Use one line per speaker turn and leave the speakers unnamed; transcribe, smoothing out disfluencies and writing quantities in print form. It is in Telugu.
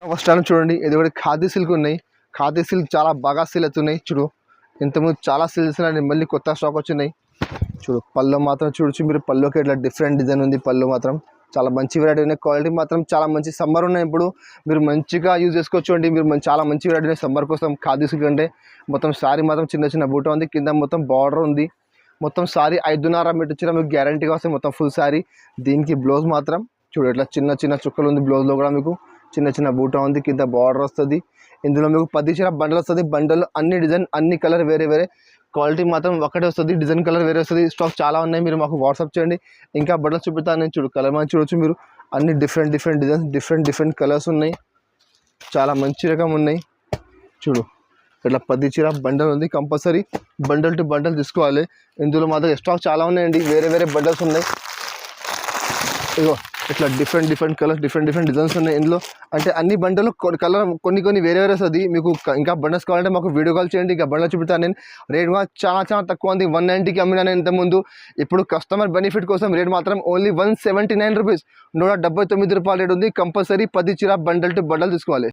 ఫస్ట్ టైం చూడండి, ఇది కూడా ఖాదీ సిల్క్ ఉన్నాయి. ఖాదీ సిల్క్ చాలా బాగా సేల్ అవుతున్నాయి. చూడు, ఇంతకుముందు చాలా సేల్స్ ఉన్నాయి, మళ్ళీ కొత్త స్టాక్ వచ్చినాయి. చూడు పళ్ళు మాత్రం చూడొచ్చు మీరు, పళ్ళుకి ఇట్లా డిఫరెంట్ డిజైన్ ఉంది. పళ్ళు మాత్రం చాలా మంచి వెరైటీ ఉన్నాయి. క్వాలిటీ మాత్రం చాలా మంచి. సమ్మర్ ఉన్నాయి, ఇప్పుడు మీరు మంచిగా యూజ్ చేసుకోవచ్చు అండి. మీరు చాలా మంచి వెరైటీ ఉన్నాయి సమ్మర్ కోసం. ఖాదీ సిల్క్ అంటే మొత్తం సారీ మాత్రం చిన్న చిన్న బూట ఉంది, కింద మొత్తం బార్డర్ ఉంది. మొత్తం సారీ 5.5 మీటర్ వచ్చిన మీకు గ్యారంటీగా వస్తాయి మొత్తం ఫుల్ సారీ. దీనికి బ్లౌజ్ మాత్రం చూడు ఇట్లా చిన్న చిన్న చుక్కలు ఉంది. బ్లౌజ్లో కూడా మీకు చిన్న చిన్న బూట ఉంది, కింద బార్డర్ వస్తుంది. ఇందులో మీకు 10 చీర బండల్ వస్తుంది. బండల్ అన్ని డిజైన్ అన్ని కలర్ వేరే వేరే, క్వాలిటీ మాత్రం ఒకటే వస్తుంది, డిజైన్ కలర్ వేరే వస్తుంది. స్టాక్ చాలా ఉన్నాయి, మీరు మాకు వాట్సాప్ చేయండి. ఇంకా బట్టలు చూపిస్తాను నేను. చూడు కలర్ మనం చూడొచ్చు మీరు, అన్ని different different designs, different colours ఉన్నాయి. చాలా మంచి రకం ఉన్నాయి. చూడు ఇట్లా 10 చీర బండల్ ఉంది. కంపల్సరీ బండల్ టు బండల్ తీసుకోవాలి. ఇందులో మాత్రం స్టాక్ చాలా ఉన్నాయండి, వేరే వేరే బండల్స్ ఉన్నాయి. ఇగో ఇట్లా డిఫరెంట్ కలర్స్, డిఫరెంట్ డిజైన్స్ ఉన్నాయి ఇందులో. అంటే అన్ని బండలు కలర్ కొన్ని వేరే వేరే వస్తుంది. మీకు ఇంకా బండల్స్ కావాలంటే మాకు వీడియో కాల్ చేయండి, ఇంకా బండలు చూపుతాను నేను. రేట్ కూడా చాలా తక్కువ ఉంది. 190కి అమ్మినా నేను ఇంతకుముందు. ఇప్పుడు కస్టమర్ బెనిఫిట్ కోసం రేట్ మాత్రం ఓన్లీ 179 రూపీస్, 179 రూపాయల రేట్ ఉంది. కంపల్సరీ 10 చీర బండల్ టు బండల్ తీసుకోవాలి.